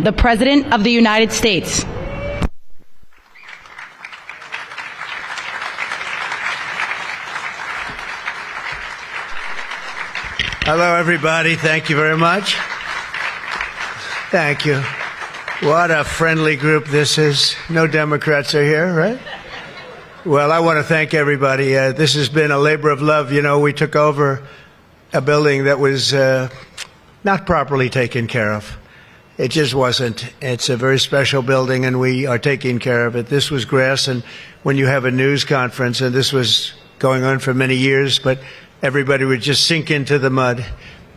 the President of the United States. Hello, everybody. Thank you very much. Thank you. What a friendly group this is. No Democrats are here, right? Well, I want to thank everybody. This has been a labor of love. You know, we took over a building that was not properly taken care of. It just wasn't. It's a very special building, and we are taking care of it. This was grass, and when you have a news conference, and this was going on for many years, but everybody would just sink into the mud.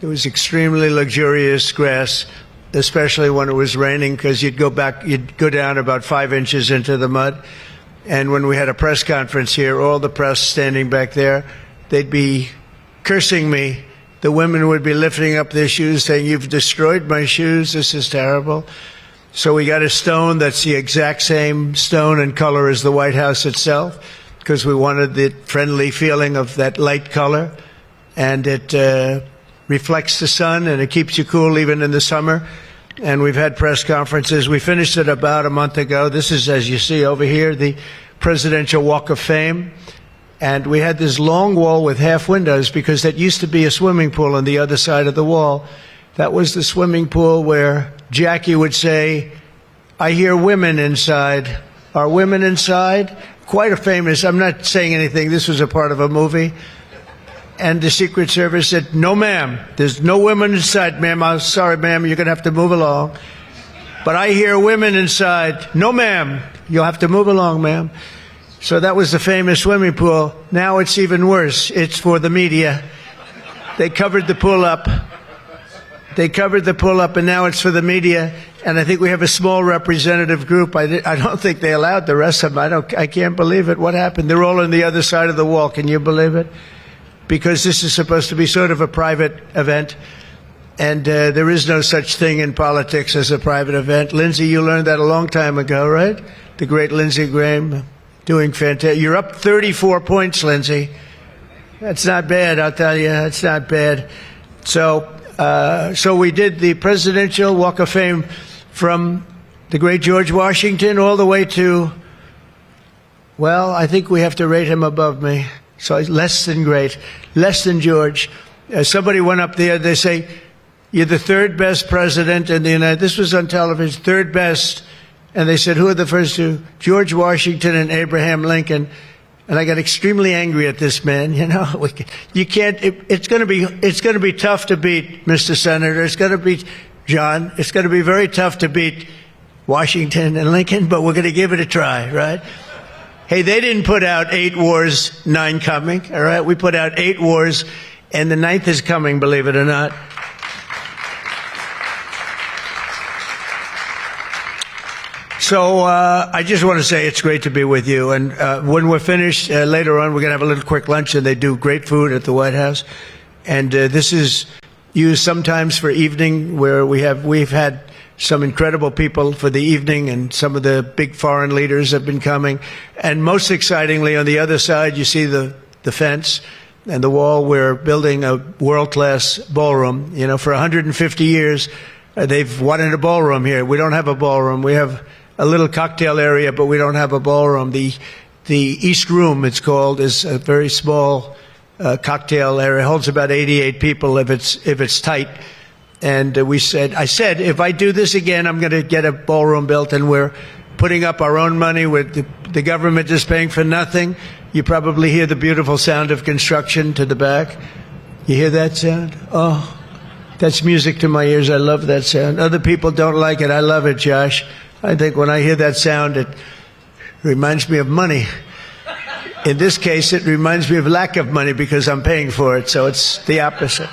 It was extremely luxurious grass, especially when it was raining, because you'd go down about 5 inches into the mud. And when we had a press conference here, all the press standing back there, they'd be cursing me. The women would be lifting up their shoes saying, "You've destroyed my shoes. This is terrible." So we got a stone that's the exact same stone and color as the White House itself, because we wanted the friendly feeling of that light color. And it reflects the sun, and it keeps you cool even in the summer. And we've had press conferences. We finished it about a month ago. This is, as you see over here, the Presidential Walk of Fame. And we had this long wall with half windows because that used to be a swimming pool on the other side of the wall. That was the swimming pool where Jackie would say, "I hear women inside." Are women inside? Quite a famous, I'm not saying anything, this was a part of a movie. And the Secret Service said, "No, ma'am, there's no women inside, ma'am. I'm sorry, ma'am, you're going to have to move along. But I hear women inside." "No, ma'am, you'll have to move along, ma'am." So that was the famous swimming pool. Now it's even worse. It's for the media. They covered the pool up. And now it's for the media. And I think we have a small representative group. I don't think they allowed the rest of them. I can't believe it. What happened? They're all on the other side of the wall. Can you believe it? Because this is supposed to be sort of a private event. And there is no such thing in politics as a private event. Lindsey, you learned that a long time ago, right? The great Lindsey Graham, doing fantastic. You're up 34 points, Lindsey. That's not bad, I'll tell you. It's not bad. So we did the Presidential Walk of Fame from the great George Washington all the way to, well, I think we have to rate him above me. So less than great, less than George. Somebody went up there, they say, "You're the third best president in the United States." This was on television, third best. And they said, "Who are the first two?" "George Washington and Abraham Lincoln." And I got extremely angry at this man. You know, you can't. It's going to be tough to beat, Mr. Senator. It's going to be, John. It's going to be very tough to beat Washington and Lincoln, but we're going to give it a try, right? Hey, they didn't put out 8 wars, 9 coming. All right, we put out 8 wars, and the 9th is coming. Believe it or not. So I just want to say it's great to be with you. And when we're finished later on, we're going to have a little quick lunch, and they do great food at the White House. And this is used sometimes for evening, where we've had some incredible people for the evening, and some of the big foreign leaders have been coming. And most excitingly, on the other side, you see the fence and the wall. We're building a world-class ballroom. You know, for 150 years, they've wanted a ballroom here. We don't have a ballroom. We have a little cocktail area, but we don't have a ballroom. The East Room, it's called, is a very small cocktail area. It holds about 88 people if it's tight. And I said, if I do this again, I'm going to get a ballroom built, and we're putting up our own money. With the government is paying for nothing. You probably hear the beautiful sound of construction to the back. You hear that sound? Oh, that's music to my ears. I love that sound. Other people don't like it. I love it, Josh. I think when I hear that sound, it reminds me of money. In this case, it reminds me of lack of money because I'm paying for it, so it's the opposite.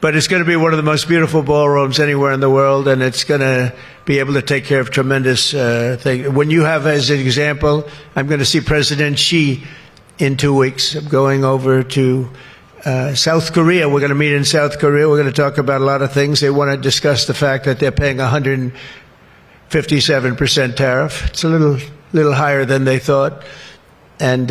But it's going to be one of the most beautiful ballrooms anywhere in the world, and it's going to be able to take care of tremendous things. When you have, as an example, I'm going to see President Xi in 2 weeks. I'm going over to South Korea. We're going to meet in South Korea. We're going to talk about a lot of things. They want to discuss the fact that they're paying 157% tariff. It's a little higher than they thought. And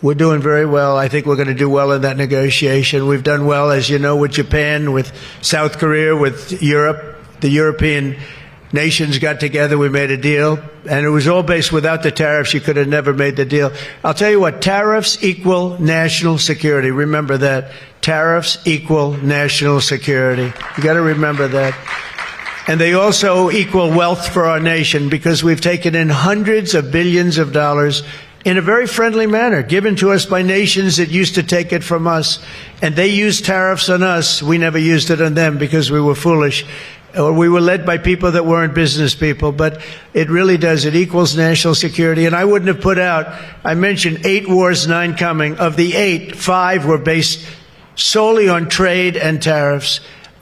we're doing very well. I think we're going to do well in that negotiation. We've done well, as you know, with Japan, with South Korea, with Europe. The European nations got together, we made a deal, and it was all based without the tariffs. You could have never made the deal. I'll tell you what, tariffs equal national security. Remember that. Tariffs equal national security. You got to remember that. And they also equal wealth for our nation, because we've taken in hundreds of billions of dollars in a very friendly manner, given to us by nations that used to take it from us. And they used tariffs on us. We never used it on them because we were foolish, or we were led by people that weren't business people. But it really does. It equals national security. And I wouldn't have put out, I mentioned 8 wars, 9 coming. Of the 8, 5 were based solely on trade and tariffs.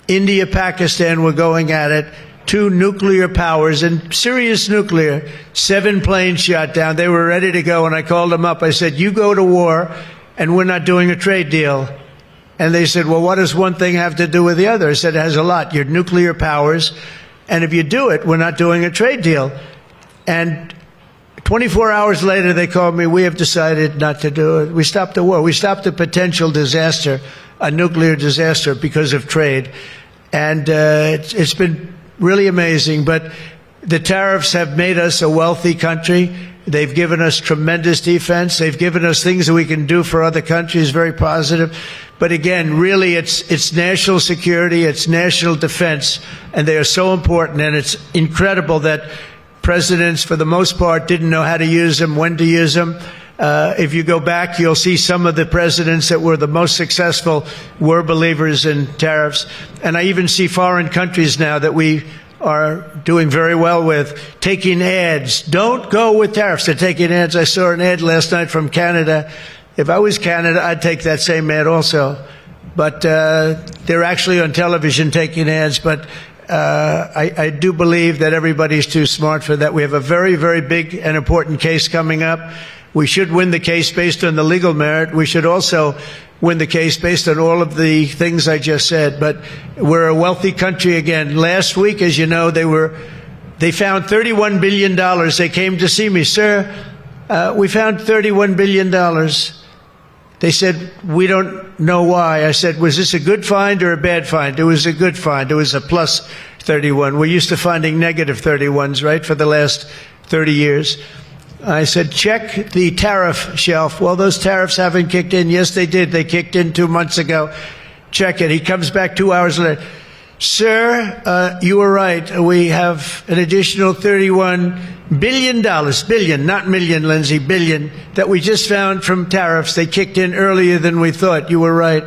India, Pakistan were going at it. 2 nuclear powers, and serious nuclear. 7 planes shot down. They were ready to go, and I called them up. I said, you go to war, and we're not doing a trade deal. And they said, well, what does one thing have to do with the other? I said, it has a lot. You're nuclear powers, and if you do it, we're not doing a trade deal. And 24 hours later, they called me, we have decided not to do it. We stopped the war. We stopped the potential disaster, a nuclear disaster, because of trade. And it's been really amazing. But the tariffs have made us a wealthy country. They've given us tremendous defense. They've given us things that we can do for other countries, very positive. But again, really, it's national security, it's national defense, and they are so important. And it's incredible that presidents, for the most part, didn't know how to use them, when to use them. If you go back, you'll see some of the presidents that were the most successful were believers in tariffs. And I even see foreign countries now that we are doing very well with taking ads. Don't go with tariffs. They're taking ads. I saw an ad last night from Canada. If I was Canada, I'd take that same ad also. But they're actually on television taking ads. But I do believe that everybody's too smart for that. We have a very, very big and important case coming up. We should win the case based on the legal merit. We should also win the case based on all of the things I just said. But we're a wealthy country again. Last week, as you know, they found $31 billion. They came to see me. Sir, we found $31 billion. They said, we don't know why. I said, was this a good find or a bad find? It was a good find. It was a plus 31. We're used to finding negative 31s, right, for the last 30 years. I said, check the tariff shelf. Well, those tariffs haven't kicked in. Yes, they did. They kicked in 2 months ago. Check it. He comes back 2 hours later. Sir, you were right. We have an additional $31 billion, billion, not million, Lindsay, billion, that we just found from tariffs. They kicked in earlier than we thought. You were right.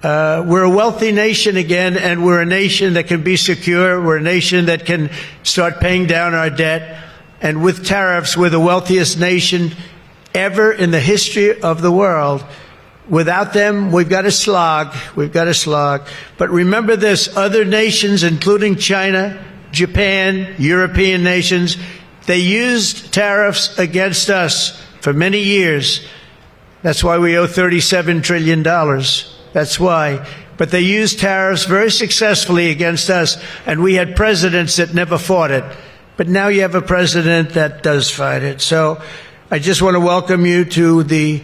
We're a wealthy nation again, and we're a nation that can be secure. We're a nation that can start paying down our debt. And with tariffs, we're the wealthiest nation ever in the history of the world. Without them, we've got to slog. We've got to slog. But remember this, other nations, including China, Japan, European nations, they used tariffs against us for many years. That's why we owe $37 trillion. That's why. But they used tariffs very successfully against us, and we had presidents that never fought it. But now you have a president that does fight it. So I just want to welcome you to the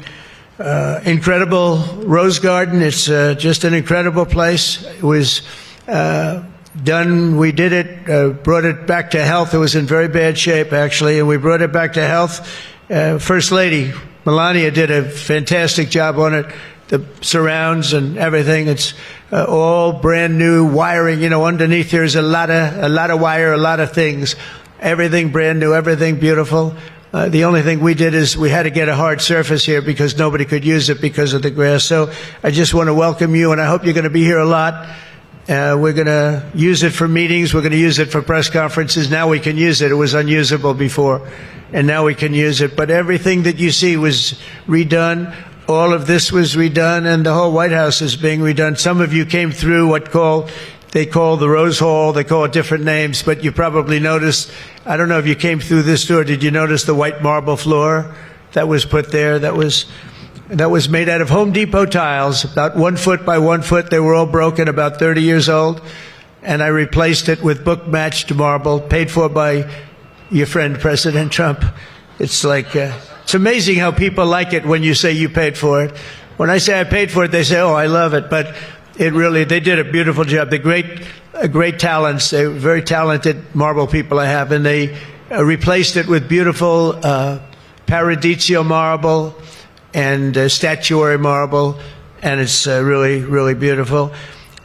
incredible Rose Garden. It's just an incredible place. It was done, we did it, brought it back to health. It was in very bad shape, actually, and we brought it back to health. First Lady Melania did a fantastic job on it. The surrounds and everything, it's all brand new wiring. You know, underneath there's a lot of wire, a lot of things. Everything brand new, everything beautiful. The only thing we did is we had to get a hard surface here because nobody could use it because of the grass. So I just want to welcome you, and I hope you're going to be here a lot. We're going to use it for meetings. We're going to use it for press conferences. Now we can use it. It was unusable before, and now we can use it. But everything that you see was redone. All of this was redone, and the whole White House is being redone. Some of you came through they call the Rose Hall. They call it different names, but you probably noticed, I don't know if you came through this door, did you notice the white marble floor that was put there? That was made out of Home Depot tiles, about 1 foot by 1 foot. They were all broken, about 30 years old. And I replaced it with book-matched marble, paid for by your friend, President Trump. It's like, it's amazing how people like it when you say you paid for it. When I say I paid for it, they say, oh, I love it. But it really, they did a beautiful job. The great great talents. They're very talented marble people I have, and they replaced it with beautiful Paradiso marble and statuary marble, and it's really, really beautiful.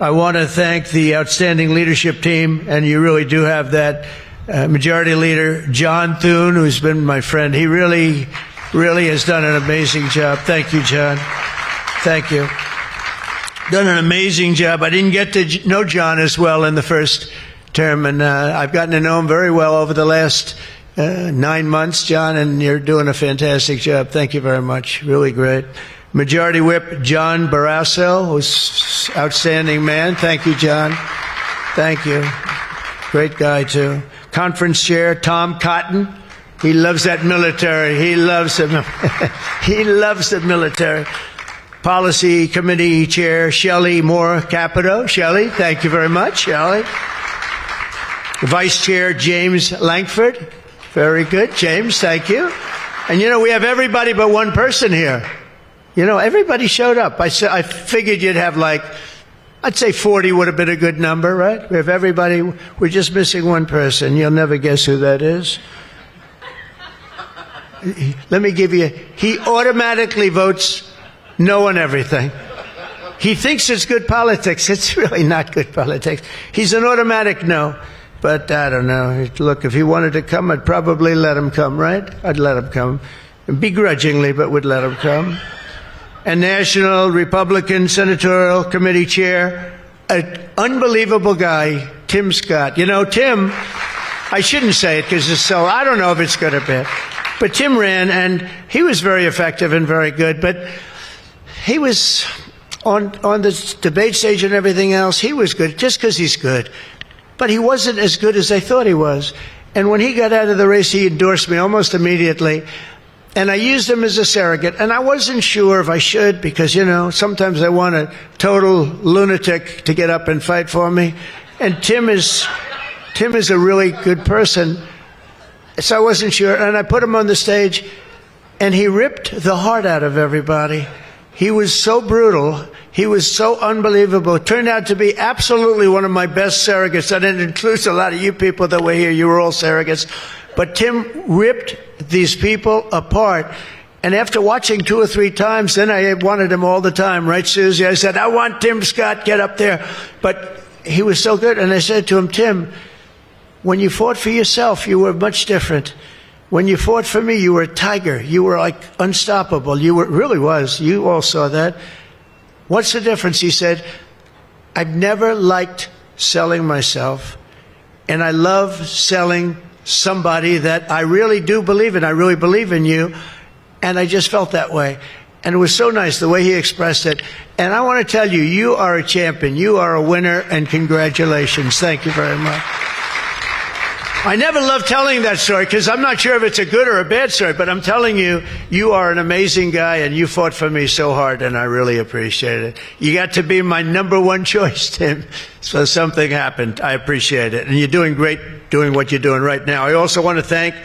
I want to thank the outstanding leadership team, and you really do have that. Majority Leader John Thune, who's been my friend, he really has done an amazing job. Thank you, John. Thank you. Done an amazing job. I didn't get to know John as well in the first term, and I've gotten to know him very well over the last 9 months, John, and you're doing a fantastic job. Thank you very much. Really great. Majority Whip John Barrasso, who's outstanding man. Thank you, John. Thank you. Great guy, too. Conference Chair Tom Cotton. He loves that military. He loves the he loves the military. Policy Committee Chair Shelley Moore Capito. Shelley, thank you very much, Shelley. Vice Chair James Langford. Very good, James, thank you. And we have everybody but one person here. Everybody showed up. I figured you'd have I'd say 40 would have been a good number, right? We have everybody. We're just missing one person. You'll never guess who that is. Let me give you, he automatically votes no on everything. He thinks it's good politics. It's really not good politics. He's an automatic no. But I don't know. Look, if he wanted to come, I'd probably let him come, right? I'd let him come. Begrudgingly, but would let him come. And National Republican Senatorial Committee Chair, an unbelievable guy, Tim Scott. Tim, I shouldn't say it because I don't know if it's good or bad. But Tim ran, and he was very effective and very good. But he was on the debate stage and everything else. He was good just because he's good. But he wasn't as good as I thought he was. And when he got out of the race, he endorsed me almost immediately. And I used him as a surrogate. And I wasn't sure if I should because, sometimes I want a total lunatic to get up and fight for me. And Tim is a really good person. So I wasn't sure. And I put him on the stage, and he ripped the heart out of everybody. He was so brutal. He was so unbelievable. It turned out to be absolutely one of my best surrogates. And it includes a lot of you people that were here. You were all surrogates. But Tim ripped these people apart. And after watching 2 or 3 times, then I wanted him all the time. Right, Susie? I said, I want Tim Scott, get up there. But he was so good. And I said to him, Tim, when you fought for yourself, you were much different. When you fought for me, you were a tiger. You were unstoppable. Really was. You all saw that. What's the difference? He said, I've never liked selling myself, and I love selling somebody that I really do believe in. I really believe in you, and I just felt that way. And it was so nice the way he expressed it. And I want to tell you, you are a champion. You are a winner, and congratulations. Thank you very much. I never love telling that story because I'm not sure if it's a good or a bad story, but I'm telling you, you are an amazing guy and you fought for me so hard and I really appreciate it. You got to be my number one choice, Tim. So something happened. I appreciate it. And you're doing great doing what you're doing right now. I also want to thank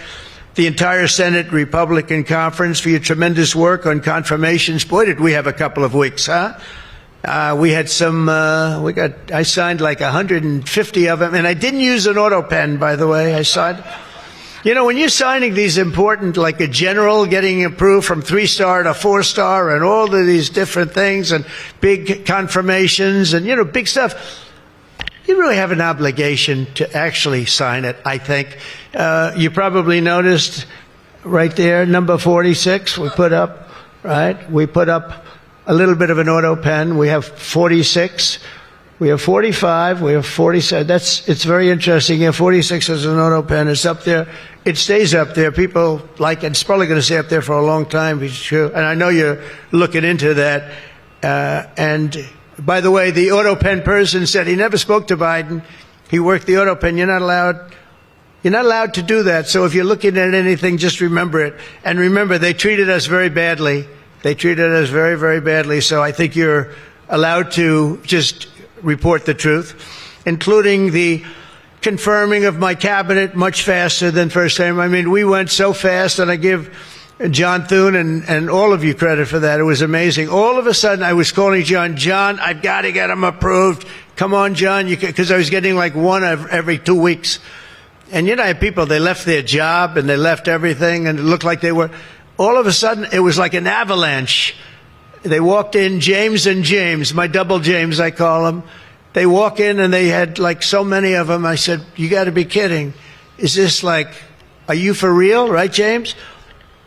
the entire Senate Republican Conference for your tremendous work on confirmations. Boy, did we have a couple of weeks, huh? We had I signed 150 of them, and I didn't use an auto pen, by the way. I signed. When you're signing these important, like a general getting approved from 3-star to 4-star and all of these different things and big confirmations and, big stuff, you really have an obligation to actually sign it, I think. You probably noticed right there, number 46, we put up, right? We put up a little bit of an auto pen. We have 46. We have 45. We have 47. It's very interesting. Yeah, 46 is an auto pen. It's up there. It stays up there. People like it. It's probably going to stay up there for a long time. It's true. And I know you're looking into that. And by the way, the auto pen person said he never spoke to Biden. He worked the auto pen. You're not allowed to do that. So if you're looking at anything, just remember it. And remember, they treated us very badly. They treated us very, very badly, so I think you're allowed to just report the truth, including the confirming of my cabinet much faster than first time. I mean, we went so fast, and I give John Thune and all of you credit for that. It was amazing. All of a sudden, I was calling John, I've got to get him approved. Come on, John, because I was getting like one every 2 weeks. And I have people, they left their job and they left everything, and it looked like they were, all of a sudden, it was like an avalanche. They walked in, James and James, my double James, I call them. They walk in and they had like so many of them. I said, you got to be kidding. Is this like, are you for real, right, James?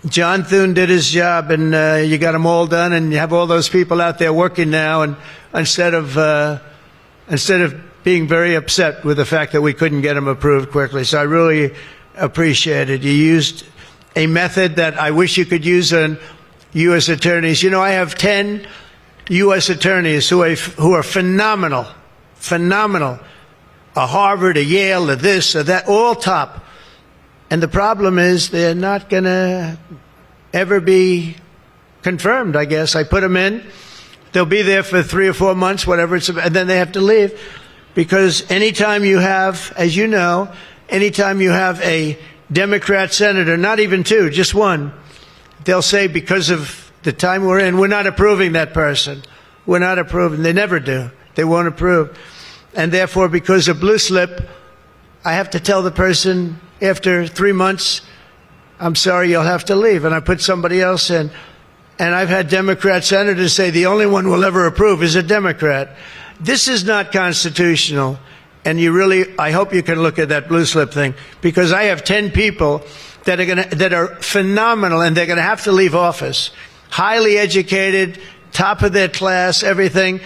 John Thune did his job, and you got them all done, and you have all those people out there working now, and instead of being very upset with the fact that we couldn't get them approved quickly. So I really appreciate it. You used a method that I wish you could use on U.S. attorneys. I have 10 U.S. attorneys who are phenomenal, a Harvard, a Yale, a this, a that, all top. And the problem is they're not going to ever be confirmed, I guess. I put them in. They'll be there for 3 or 4 months, whatever it's about, and then they have to leave. Because anytime you have, as you know, anytime you have a Democrat senator, not even 2, just 1, they'll say because of the time we're in, we're not approving that person. We're not approving. They never do. They won't approve. And therefore, because of blue slip, I have to tell the person after 3 months, I'm sorry, you'll have to leave. And I put somebody else in. And I've had Democrat senators say the only one we'll ever approve is a Democrat. This is not constitutional. And I hope you can look at that blue slip thing, because I have 10 people that are phenomenal, and they're going to have to leave office. Highly educated, top of their class, everything.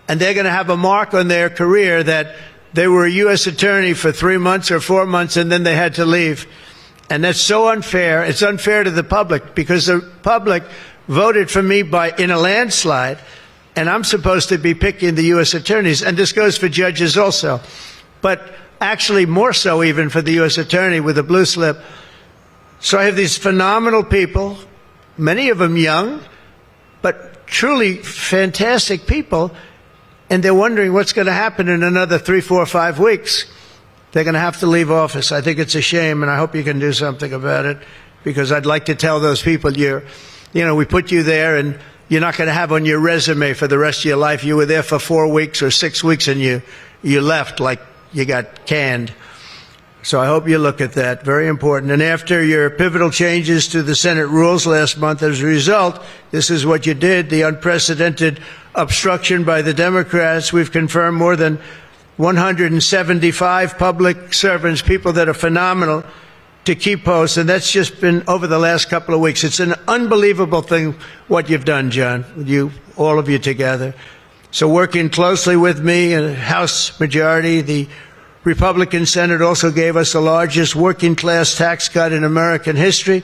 And they're going to have a mark on their career that they were a U.S. attorney for 3 months or 4 months, and then they had to leave. And that's so unfair. It's unfair to the public, because the public voted for me in a landslide, and I'm supposed to be picking the U.S. attorneys. And this goes for judges also. But actually more so even for the U.S. attorney with a blue slip. So I have these phenomenal people, many of them young, but truly fantastic people. And they're wondering what's going to happen in another 3, 4, 5 weeks. They're going to have to leave office. I think it's a shame, and I hope you can do something about it, because I'd like to tell those people, we put you there, and you're not going to have on your resume for the rest of your life, you were there for 4 weeks or 6 weeks, and you left like you got canned. So I hope you look at that. Very important. And after your pivotal changes to the Senate rules last month, as a result, this is what you did, the unprecedented obstruction by the Democrats. We've confirmed more than 175 public servants, people that are phenomenal, to keep posts. And that's just been over the last couple of weeks. It's an unbelievable thing what you've done, John, all of you together. So working closely with me and House majority, the Republican Senate also gave us the largest working class tax cut in American history.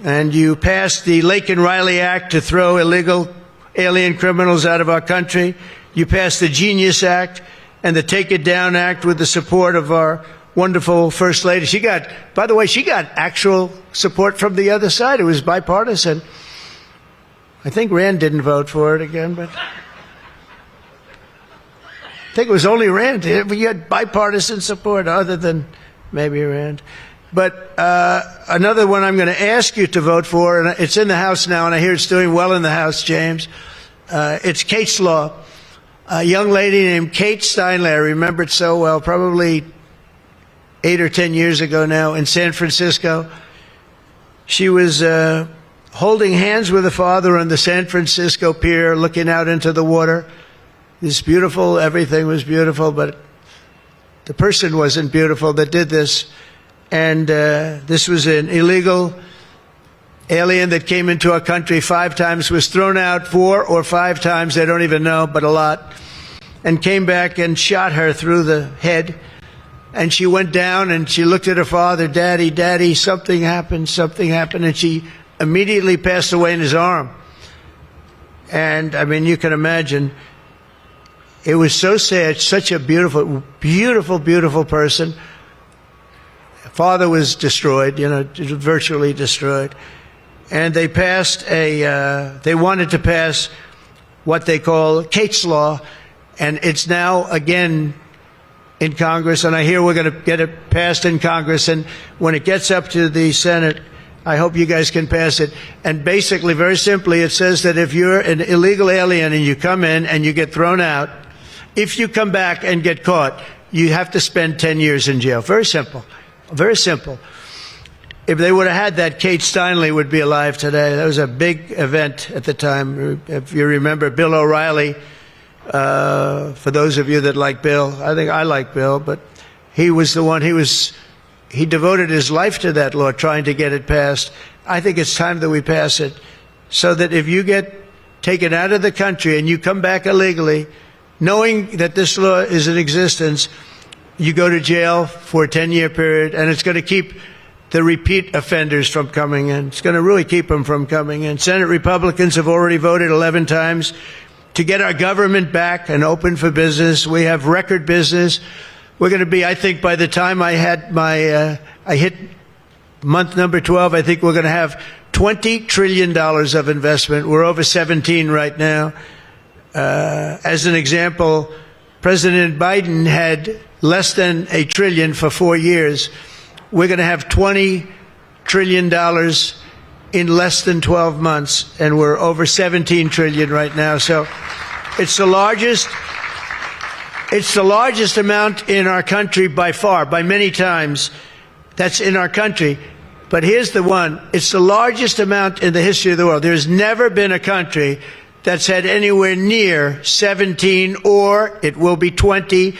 And you passed the Lake and Riley Act to throw illegal alien criminals out of our country. You passed the Genius Act and the Take It Down Act with the support of our wonderful First Lady. By the way, she got actual support from the other side. It was bipartisan. I think Rand didn't vote for it again, but I think it was only Rand. You had bipartisan support other than maybe Rand. But another one I'm going to ask you to vote for, and it's in the House now, and I hear it's doing well in the House, James. It's Kate's Law. A young lady named Kate Steinle, I remember it so well, probably 8 or 10 years ago now, in San Francisco. She was holding hands with her father on the San Francisco pier, looking out into the water. This beautiful, everything was beautiful, but the person wasn't beautiful that did this. And this was an illegal alien that came into our country 5 times, was thrown out 4 or 5 times, they don't even know, but a lot, and came back and shot her through the head. And she went down and she looked at her father, Daddy, Daddy, something happened, and she immediately passed away in his arm. And, I mean, you can imagine, it was so sad, such a beautiful, beautiful, beautiful person. Father was destroyed, virtually destroyed. And they they wanted to pass what they call Kate's Law, and it's now again in Congress, and I hear we're going to get it passed in Congress, and when it gets up to the Senate, I hope you guys can pass it. And basically, very simply, it says that if you're an illegal alien and you come in and you get thrown out, If you come back and get caught, you have to spend 10 years in jail. Very simple. Very simple. If they would have had that, Kate Steinle would be alive today. That was a big event at the time. If you remember Bill O'Reilly, for those of you that like Bill, I think I like Bill, but he was the one, he devoted his life to that law, trying to get it passed. I think it's time that we pass it so that if you get taken out of the country and you come back illegally, knowing that this law is in existence, you go to jail for a 10-year period, and it's going to keep the repeat offenders from coming in. It's going to really keep them from coming in. Senate Republicans have already voted 11 times to get our government back and open for business. We have record business. We're going to be, I think, by the time I hit month number 12, I think we're going to have $20 trillion of investment. We're over 17 right now. As an example, President Biden had less than $1 trillion for 4 years. We're going to have $20 trillion in less than 12 months, and we're over 17 trillion right now. So it's the largest amount in our country by far, by many times. That's in our country. But here's the one. It's the largest amount in the history of the world. There's never been a country that's had anywhere near 17, or it will be 20,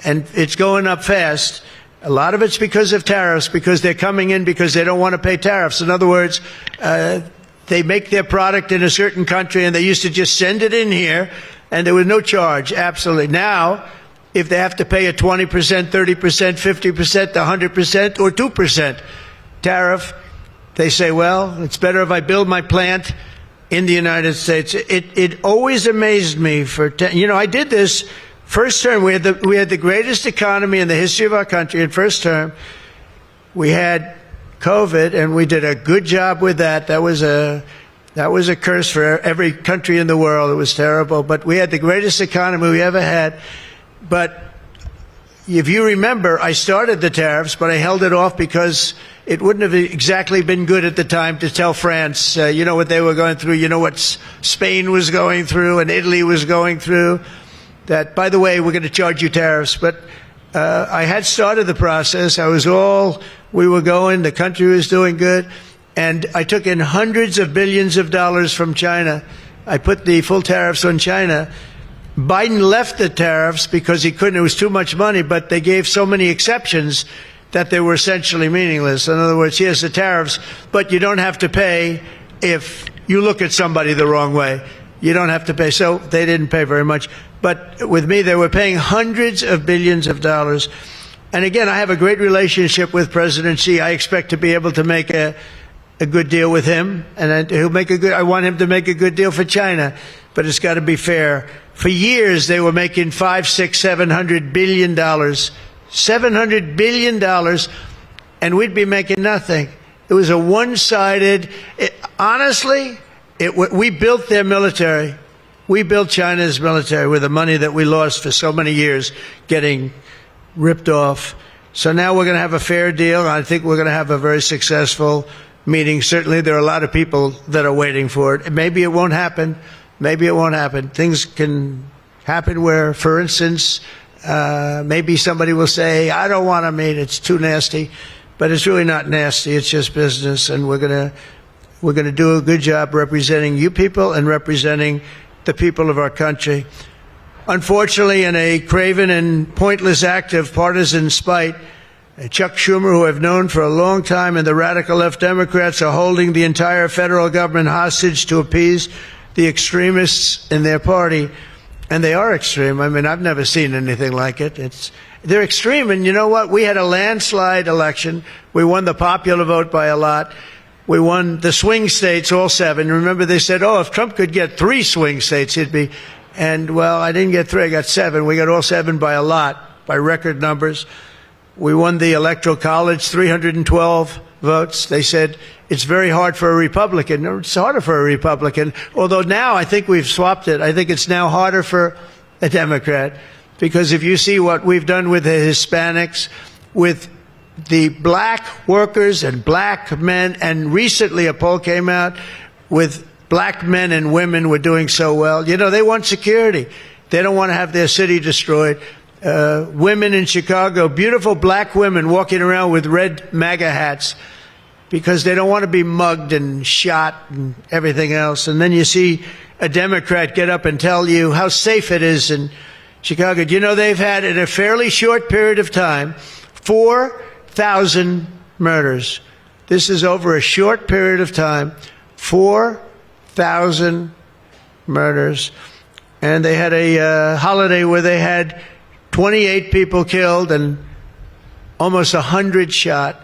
and it's going up fast. A lot of it's because of tariffs, because they're coming in because they don't want to pay tariffs. In other words, they make their product in a certain country, and they used to just send it in here, and there was no charge, absolutely. Now, if they have to pay a 20%, 30%, 50%, 100%, or 2% tariff, they say, well, it's better if I build my plant in the United States. It always amazed me I did this first term. We had the greatest economy in the history of our country in first term. We had COVID, and we did a good job with that. That was a curse for every country in the world. It was terrible, but we had the greatest economy we ever had. But if you remember, I started the tariffs, but I held it off because it wouldn't have exactly been good at the time to tell France, what they were going through, what Spain was going through and Italy was going through, that, by the way, we're going to charge you tariffs. But I had started the process. We were going, the country was doing good, and I took in hundreds of billions of dollars from China. I put the full tariffs on China. Biden left the tariffs because he couldn't. It was too much money, but they gave so many exceptions that they were essentially meaningless. In other words, here's the tariffs, but you don't have to pay if you look at somebody the wrong way. You don't have to pay. So they didn't pay very much. But with me, they were paying hundreds of billions of dollars. And again, I have a great relationship with President Xi. I expect to be able to make a good deal with him, and I want him to make a good deal for China, but it's got to be fair. For years, they were making $500, $600, $700 billion, $700 billion, and we'd be making nothing. It was a one-sided. Honestly, we built their military. We built China's military with the money that we lost for so many years getting ripped off. So now we're going to have a fair deal. I think we're going to have a very successful meeting. Certainly, there are a lot of people that are waiting for it. Maybe it won't happen. Maybe it won't happen. Things can happen where, for instance, maybe somebody will say, I don't want to meet. It's too nasty. But it's really not nasty. It's just business. And we're going to do a good job representing you people and representing the people of our country. Unfortunately, in a craven and pointless act of partisan spite, Chuck Schumer, who I've known for a long time, and the radical left Democrats are holding the entire federal government hostage to appease the extremists in their party. And they are extreme. I mean, I've never seen anything like it. They're extreme. And you know what? We had a landslide election. We won the popular vote by a lot. We won the swing states, all 7. Remember, they said, if Trump could get 3 swing states, he'd be. And, well, I didn't get 3. I got 7. We got all 7 by a lot, by record numbers. We won the Electoral College, 312 votes. They said it's very hard for a Republican. No, it's harder for a Republican. Although now I think we've swapped it. I think it's now harder for a Democrat. Because if you see what we've done with the Hispanics, with the black workers and black men, and recently a poll came out with black men and women were doing so well. They want security. They don't want to have their city destroyed. Women in Chicago, beautiful black women walking around with red MAGA hats because they don't want to be mugged and shot and everything else. And then you see a Democrat get up and tell you how safe it is in Chicago. Do you know they've had, in a fairly short period of time, 4,000 murders? This is over a short period of time, 4,000 murders. And they had a holiday where they had 28 people killed and almost 100 shot.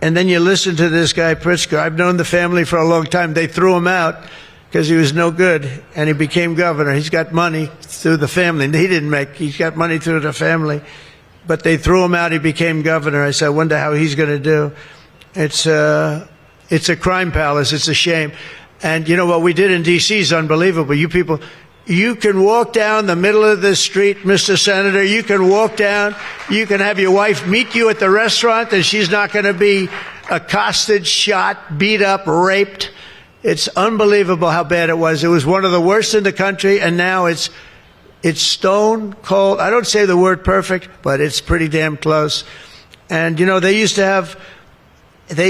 And then you listen to this guy, Pritzker. I've known the family for a long time. They threw him out because he was no good, and he became governor. He's got money through the family. He's got money through the family. But they threw him out. He became governor. I said, I wonder how he's going to do. It's a crime palace. It's a shame. And you know what we did in D.C. is unbelievable. You people, you can walk down the middle of the street, Mr. Senator. You can walk down. You can have your wife meet you at the restaurant, and she's not going to be accosted, shot, beat up, raped. It's unbelievable how bad it was. It was one of the worst in the country, and now it's stone cold. I don't say the word perfect, but it's pretty damn close. And, you know, they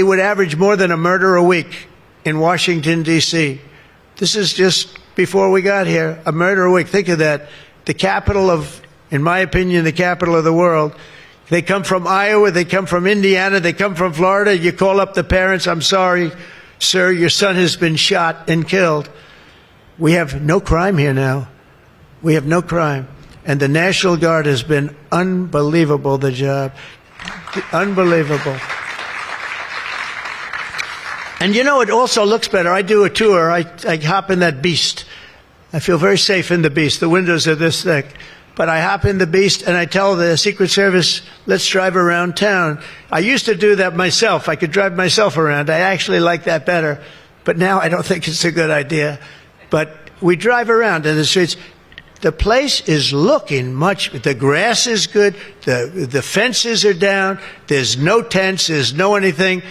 would average more than a murder a week in Washington, D.C. This is just before we got here, a murder a week. Think of that. The capital of, in my opinion, the capital of the world. They come from Iowa, they come from Indiana, they come from Florida. You call up the parents, I'm sorry, sir, your son has been shot and killed. We have no crime here now. We have no crime. And the National Guard has been unbelievable, the job. Unbelievable. And you know, it also looks better. I do a tour. I hop in that beast. I feel very safe in the beast. The windows are this thick. But I hop in the beast and I tell the Secret Service, let's drive around town. I used to do that myself. I could drive myself around. I actually like that better. But now I don't think it's a good idea. But we drive around in the streets. The place is looking much, the grass is good, the fences are down, there's no tents, there's no anything.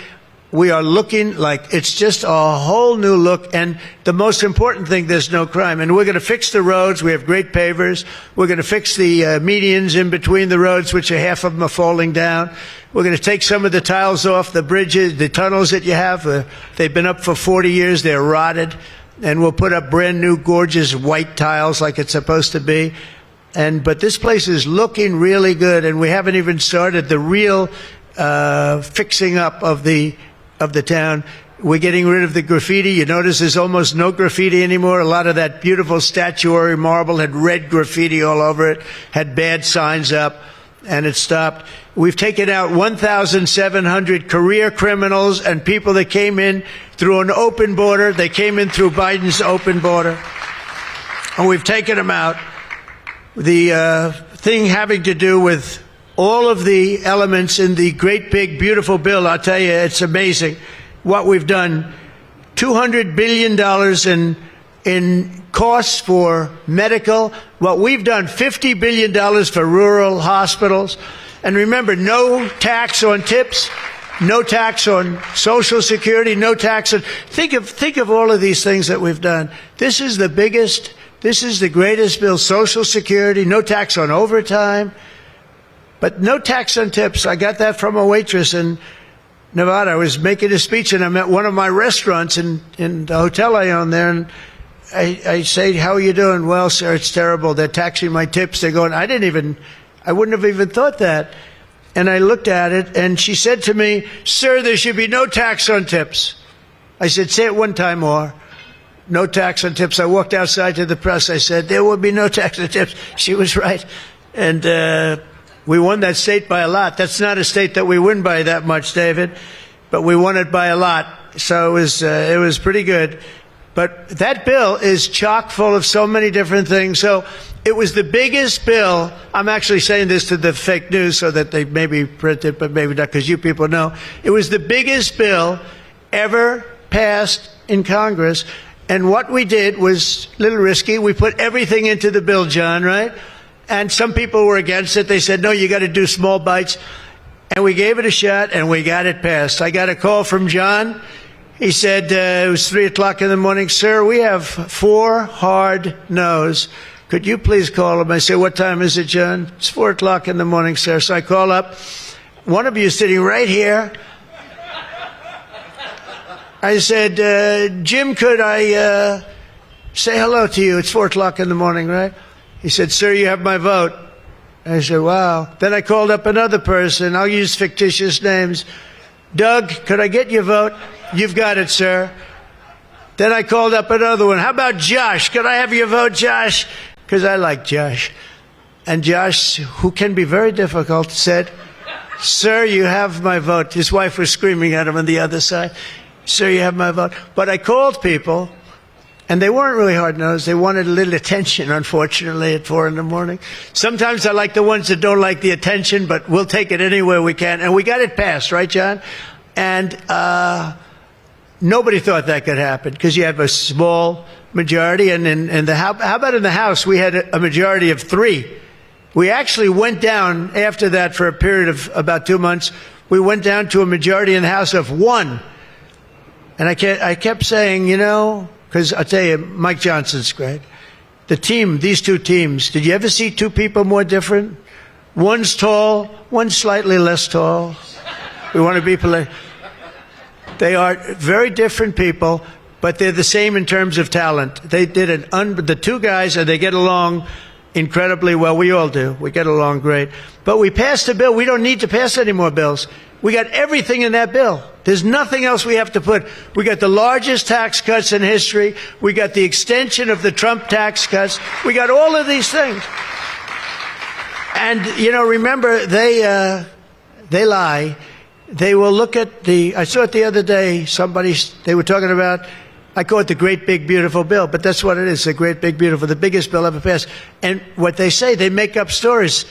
We are looking like it's just a whole new look. And the most important thing, there's no crime. And we're going to fix the roads. We have great pavers. We're going to fix the medians in between the roads, which are half of them are falling down. We're going to take some of the tiles off the bridges, the tunnels that you have. They've been up for 40 years. They're rotted. And we'll put up brand new, gorgeous white tiles like it's supposed to be. But this place is looking really good. And we haven't even started the real fixing up of the town. We're getting rid of the graffiti. You notice there's almost no graffiti anymore. A lot of that beautiful statuary marble had red graffiti all over it, had bad signs up, and it stopped. We've taken out 1,700 career criminals and people that came in through an open border. They came in through Biden's open border, and we've taken them out. The thing having to do with all of the elements in the great big beautiful bill, I'll tell you, it's amazing what we've done. $200 billion in costs for medical. What we've done, $50 billion for rural hospitals. And remember, no tax on tips, no tax on Social Security, no tax on, think of all of these things that we've done. This is the biggest, this is the greatest bill. Social Security, no tax on overtime. But no tax on tips. I got that from a waitress in Nevada. I was making a speech, and I'm at one of my restaurants in the hotel I own there, and I say, how are you doing? Well, sir, it's terrible. They're taxing my tips. They're going, I wouldn't have even thought that. And I looked at it, and she said to me, sir, there should be no tax on tips. I said, say it one time more. No tax on tips. I walked outside to the press. I said, there will be no tax on tips. She was right. And we won that state by a lot. That's not a state that we win by that much, David, but we won it by a lot. So it was pretty good. But that bill is chock full of so many different things. So it was the biggest bill. I'm actually saying this to the fake news so that they maybe print it, but maybe not, because you people know. It was the biggest bill ever passed in Congress. And what we did was a little risky. We put everything into the bill, John, right? And some people were against it. They said, no, you got to do small bites. And we gave it a shot, and we got it passed. I got a call from John. He said, it was 3 o'clock in the morning, sir, we have 4 hard no's. could you please call him? I say, what time is it, John? It's 4 o'clock in the morning, sir. So I call up. One of you is sitting right here. I said, Jim, could I say hello to you? It's 4 o'clock in the morning, right? He said, sir, you have my vote. I said, wow. Then I called up another person. I'll use fictitious names. Doug, could I get your vote? You've got it, sir. Then I called up another one. How about Josh? Could I have your vote, Josh? Because I like Josh. And Josh, who can be very difficult, said, sir, you have my vote. His wife was screaming at him on the other side. Sir, you have my vote. But I called people, and they weren't really hard-nosed. They wanted a little attention, unfortunately, at 4 in the morning. Sometimes I like the ones that don't like the attention, but we'll take it anywhere we can. And we got it passed, right, John? And nobody thought that could happen because you have a small majority. And how about in the House? We had a majority of 3. We actually went down after that for a period of about 2 months. We went down to a majority in the House of 1. And I kept saying, you know, because I'll tell you, Mike Johnson's great. The team, these two teams, did you ever see two people more different? One's tall, one's slightly less tall. We want to be polite. They are very different people, but they're the same in terms of talent. They did the two guys, and they get along incredibly well. We all do. We get along great. But we passed a bill. We don't need to pass any more bills. We got everything in that bill. There's nothing else we have to put. We got the largest tax cuts in history. We got the extension of the Trump tax cuts. We got all of these things. And, you know, remember, they lie. They will look at I saw it the other day, they were talking about, I call it the great big beautiful bill, but that's what it is, the great big beautiful, the biggest bill ever passed. And what they say, they make up stories.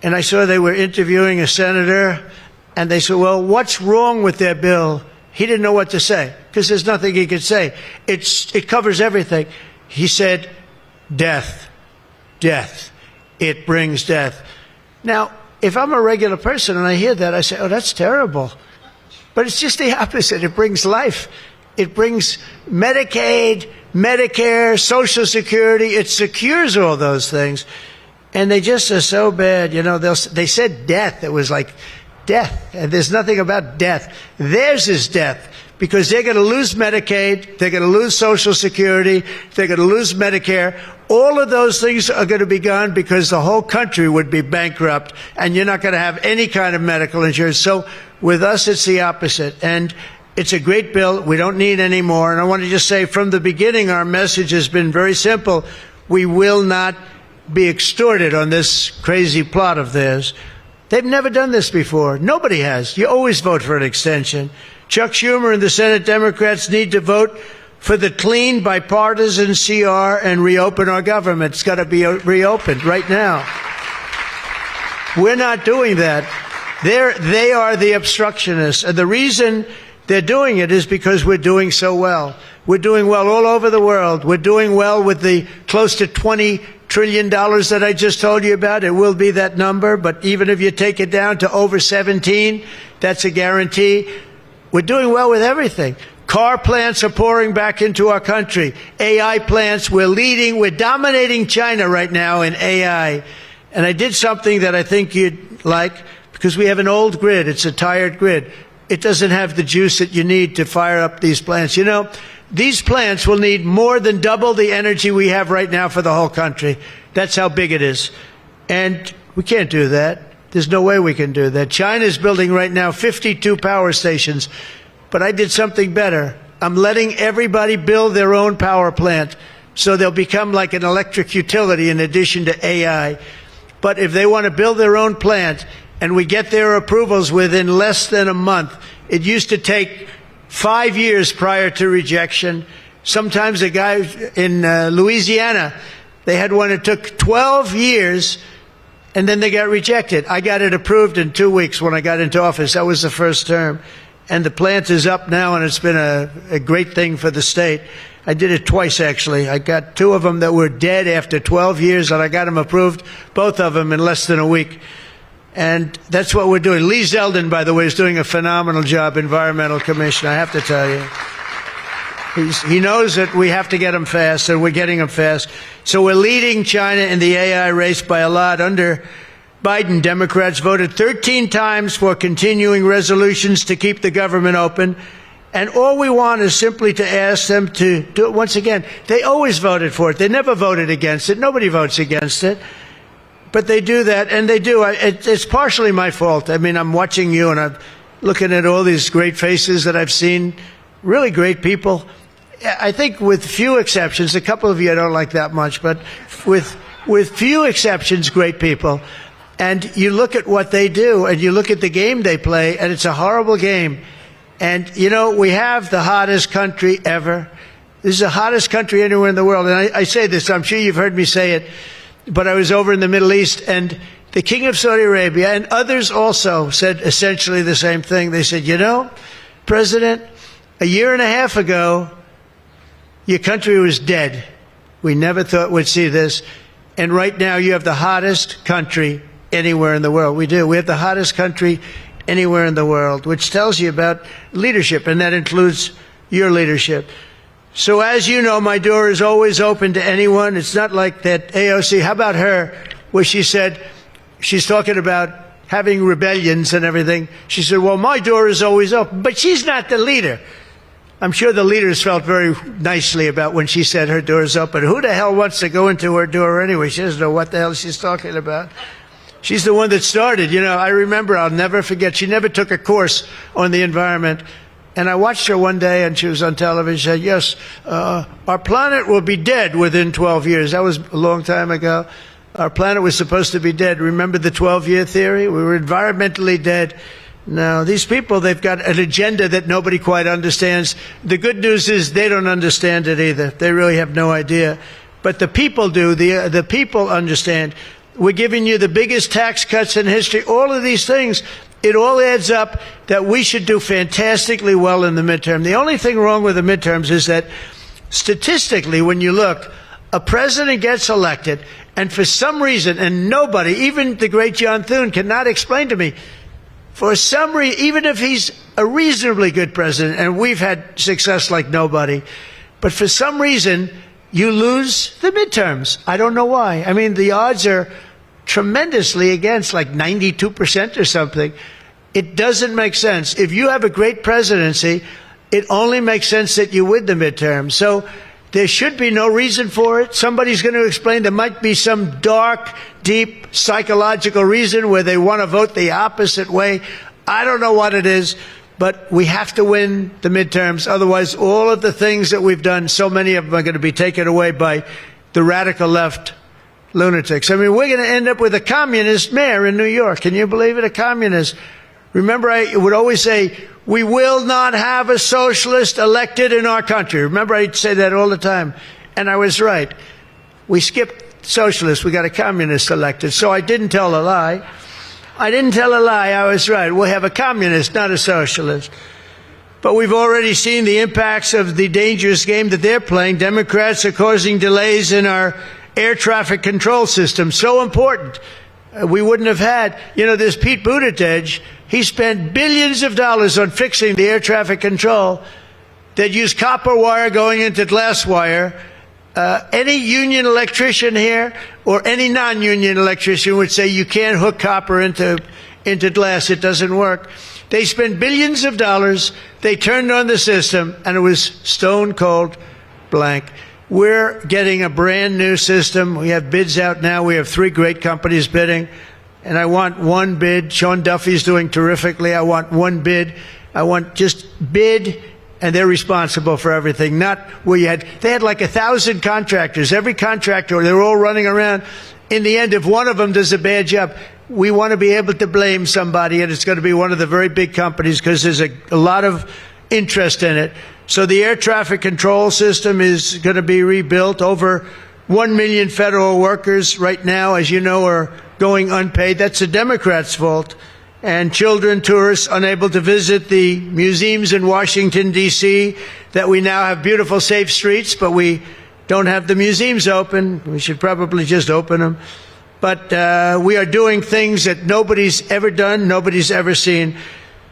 And I saw they were interviewing a senator, and they said, well, what's wrong with their bill? He didn't know what to say, because there's nothing he could say. It covers everything. He said, death. Death. It brings death. Now, if I'm a regular person and I hear that, I say, oh, that's terrible. But it's just the opposite. It brings life. It brings Medicaid, Medicare, Social Security. It secures all those things. And they just are so bad. You know, they said death. It was like death. And there's nothing about death. Theirs is death. Because they're going to lose Medicaid, they're going to lose Social Security, they're going to lose Medicare. All of those things are going to be gone because the whole country would be bankrupt, and you're not going to have any kind of medical insurance. So with us, it's the opposite. And it's a great bill. We don't need any more. And I want to just say from the beginning, our message has been very simple. We will not be extorted on this crazy plot of theirs. They've never done this before. Nobody has. You always vote for an extension. Chuck Schumer and the Senate Democrats need to vote for the clean, bipartisan CR and reopen our government. It's got to be reopened right now. We're not doing that. They are the obstructionists. And the reason they're doing it is because we're doing so well. We're doing well all over the world. We're doing well with the close to $20 trillion that I just told you about. It will be that number, but even if you take it down to over 17, that's a guarantee. We're doing well with everything. Car plants are pouring back into our country. AI plants, we're leading, we're dominating China right now in AI. And I did something that I think you'd like, because we have an old grid. It's a tired grid. It doesn't have the juice that you need to fire up these plants. You know, these plants will need more than double the energy we have right now for the whole country. That's how big it is. And we can't do that. There's no way we can do that. China's building right now 52 power stations. But I did something better. I'm letting everybody build their own power plant so they'll become like an electric utility in addition to AI. But if they want to build their own plant and we get their approvals within less than a month, it used to take 5 years prior to rejection. Sometimes a guy in Louisiana, they had one that took 12 years, and then they got rejected. I got it approved in 2 weeks when I got into office. That was the first term. And the plant is up now, and it's been a great thing for the state. I did it twice, actually. I got 2 of them that were dead after 12 years, and I got them approved, both of them, in less than a week. And that's what we're doing. Lee Zeldin, by the way, is doing a phenomenal job, Environmental Commission, I have to tell you. He knows that we have to get them fast, and we're getting them fast. So we're leading China in the AI race by a lot. Under Biden, Democrats voted 13 times for continuing resolutions to keep the government open. And all we want is simply to ask them to do it once again. They always voted for it. They never voted against it. Nobody votes against it. But they do that, and they do. It's partially my fault. I mean, I'm watching you, and I'm looking at all these great faces that I've seen, really great people. I think with few exceptions, a couple of you I don't like that much, but with few exceptions, great people. And you look at what they do, and you look at the game they play, and it's a horrible game. And, you know, we have the hottest country ever. This is the hottest country anywhere in the world. And I say this, I'm sure you've heard me say it, but I was over in the Middle East, and the King of Saudi Arabia and others also said essentially the same thing. They said, you know, President, a year and a half ago, your country was dead. We never thought we'd see this. And right now you have the hottest country anywhere in the world. We do. We have the hottest country anywhere in the world, which tells you about leadership, and that includes your leadership. So as you know, my door is always open to anyone. It's not like that AOC. How about her, where she said, she's talking about having rebellions and everything. She said, well, my door is always open. But she's not the leader. I'm sure the leaders felt very nicely about when she said her door is open. Who the hell wants to go into her door anyway? She doesn't know what the hell she's talking about. She's the one that started. You know, I remember, I'll never forget, she never took a course on the environment. And I watched her one day, and she was on television. She said, yes, our planet will be dead within 12 years. That was a long time ago. Our planet was supposed to be dead. Remember the 12-year theory? We were environmentally dead. Now, these people, they've got an agenda that nobody quite understands. The good news is they don't understand it either. They really have no idea. But the people do. The people understand. We're giving you the biggest tax cuts in history. All of these things, it all adds up that we should do fantastically well in the midterm. The only thing wrong with the midterms is that statistically, when you look, a president gets elected, and for some reason, and nobody, even the great John Thune, cannot explain to me, for some reason, even if he's a reasonably good president, and we've had success like nobody, but for some reason, you lose the midterms. I don't know why. I mean, the odds are tremendously against, like 92% or something. It doesn't make sense. If you have a great presidency, it only makes sense that you win the midterm. So there should be no reason for it. Somebody's going to explain there might be some dark, deep psychological reason where they want to vote the opposite way. I don't know what it is, but we have to win the midterms. Otherwise, all of the things that we've done, so many of them are going to be taken away by the radical left lunatics. I mean, we're going to end up with a communist mayor in New York. Can you believe it? A communist. Remember, I would always say, we will not have a socialist elected in our country. Remember, I'd say that all the time. And I was right. We skipped socialists. We got a communist elected. So I didn't tell a lie. I didn't tell a lie. I was right. We'll have a communist, not a socialist. But we've already seen the impacts of the dangerous game that they're playing. Democrats are causing delays in our air traffic control system. So important. We wouldn't have had, you know, this Pete Buttigieg, he spent billions of dollars on fixing the air traffic control that used copper wire going into glass wire. Any union electrician here or any non-union electrician would say you can't hook copper into glass. It doesn't work. They spent billions of dollars. They turned on the system, and it was stone cold blank. We're getting a brand new system. We have bids out now. We have 3 great companies bidding. And I want one bid. Sean Duffy's doing terrifically. I want one bid. I want just bid, and they're responsible for everything. Not where they had like 1,000 contractors. Every contractor, they're all running around. In the end, if one of them does a bad job, we want to be able to blame somebody, and it's going to be one of the very big companies because there's a lot of interest in it. So the air traffic control system is going to be rebuilt. Over 1 million federal workers right now, as you know, are going unpaid. That's the Democrats' fault. And children, tourists, unable to visit the museums in Washington, D.C., that we now have beautiful, safe streets, but we don't have the museums open. We should probably just open them. But we are doing things that nobody's ever done, nobody's ever seen.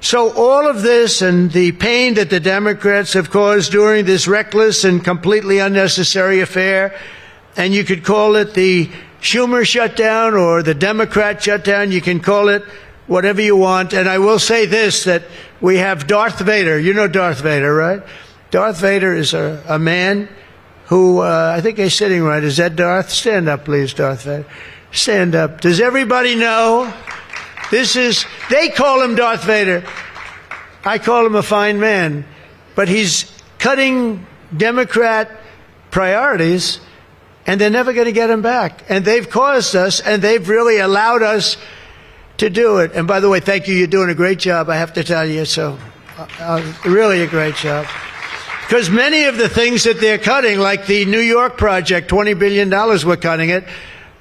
So all of this and the pain that the Democrats have caused during this reckless and completely unnecessary affair, and you could call it the Schumer shutdown or the Democrat shutdown, you can call it whatever you want. And I will say this, that we have Darth Vader. You know Darth Vader, right? Darth Vader is a man who, I think he's sitting right. Is that Darth? Stand up, please, Darth Vader. Stand up. Does everybody know? They call him Darth Vader. I call him a fine man. But he's cutting Democrat priorities, and they're never going to get him back. And they've caused us, and they've really allowed us to do it. And by the way, thank you. You're doing a great job, I have to tell you. So, really a great job. Because many of the things that they're cutting, like the New York project, $20 billion we're cutting it,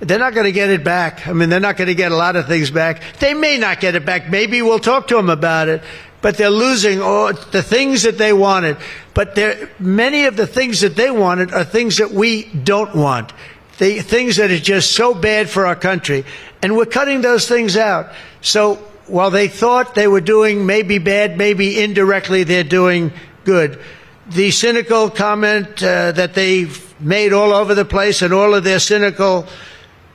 they're not going to get it back. I mean, they're not going to get a lot of things back. They may not get it back. Maybe we'll talk to them about it. But they're losing all the things that they wanted. But many of the things that they wanted are things that we don't want. Things that are just so bad for our country. And we're cutting those things out. So while they thought they were doing maybe bad, maybe indirectly they're doing good. The cynical comment that they've made all over the place, and all of their cynical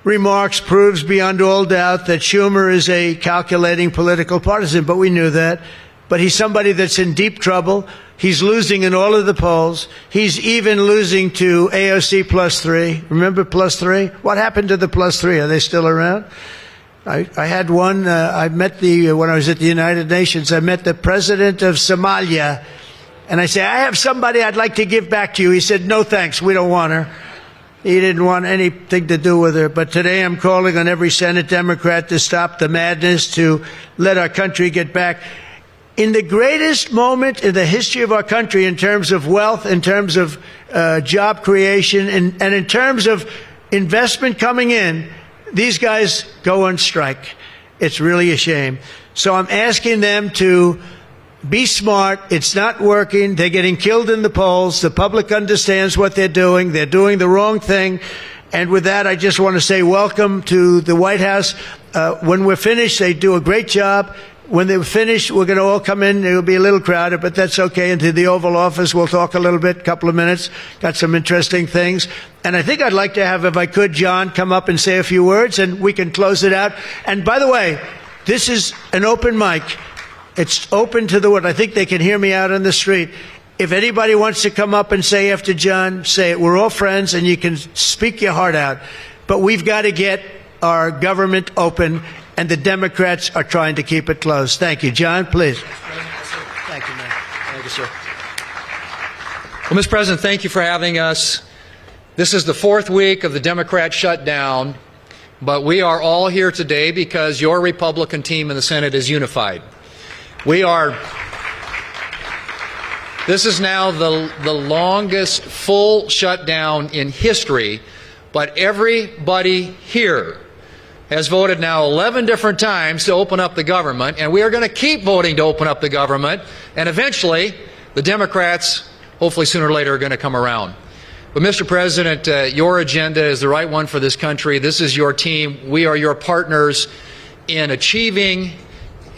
remarks proves beyond all doubt that Schumer is a calculating political partisan. But we knew that. But he's somebody that's in deep trouble. He's losing in all of the polls. He's even losing to AOC +3. Remember +3? What happened to the +3? Are they still around? I had one. I met when I was at the United Nations, I met the president of Somalia. And I said, I have somebody I'd like to give back to you. He said, no, thanks. We don't want her. He didn't want anything to do with her. But today I'm calling on every Senate Democrat to stop the madness, to let our country get back. In the greatest moment in the history of our country, in terms of wealth, in terms of job creation, and in terms of investment coming in, these guys go on strike. It's really a shame. So I'm asking them to be smart. It's not working. They're getting killed in the polls. The public understands what they're doing. They're doing the wrong thing. And with that, I just want to say welcome to the White House. When we're finished, they do a great job. When they're finished, we're going to all come in. It'll be a little crowded, but that's okay. Into the Oval Office, we'll talk a little bit, couple of minutes. Got some interesting things. And I think I'd like to have, if I could, John come up and say a few words, and we can close it out. And by the way, this is an open mic. It's open to the world. I think they can hear me out on the street. If anybody wants to come up and say after John, say it. We're all friends, and you can speak your heart out. But we've got to get our government open, and the Democrats are trying to keep it closed. Thank you. John, please. Thank you, man. Thank you, sir. Well, Mr. President, thank you for having us. This is the fourth week of the Democrat shutdown, but we are all here today because your Republican team in the Senate is unified. This is now the longest full shutdown in history, but everybody here has voted now 11 different times to open up the government, and we are going to keep voting to open up the government, and eventually the Democrats, hopefully sooner or later, are going to come around. But Mr. President, your agenda is the right one for this country. This is your team. We are your partners in achieving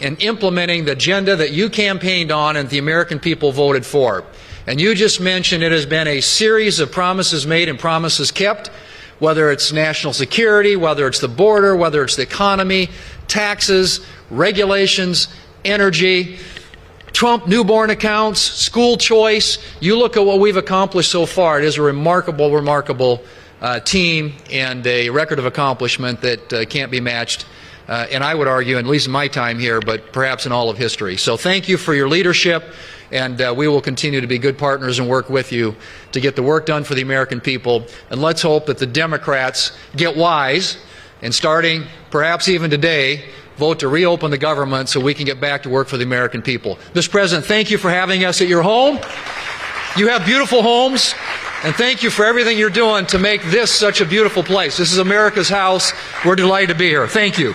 and implementing the agenda that you campaigned on and the American people voted for. And you just mentioned it has been a series of promises made and promises kept, whether it's national security, whether it's the border, whether it's the economy, taxes, regulations, energy, Trump newborn accounts, school choice. You look at what we've accomplished so far. It is a remarkable, remarkable team and a record of accomplishment that can't be matched. And I would argue, at least in my time here, but perhaps in all of history. So thank you for your leadership, and we will continue to be good partners and work with you to get the work done for the American people. And let's hope that the Democrats get wise and, starting perhaps even today, vote to reopen the government so we can get back to work for the American people. Mr. President, thank you for having us at your home. You have beautiful homes. And thank you for everything you're doing to make this such a beautiful place. This is America's house. We're delighted to be here. Thank you.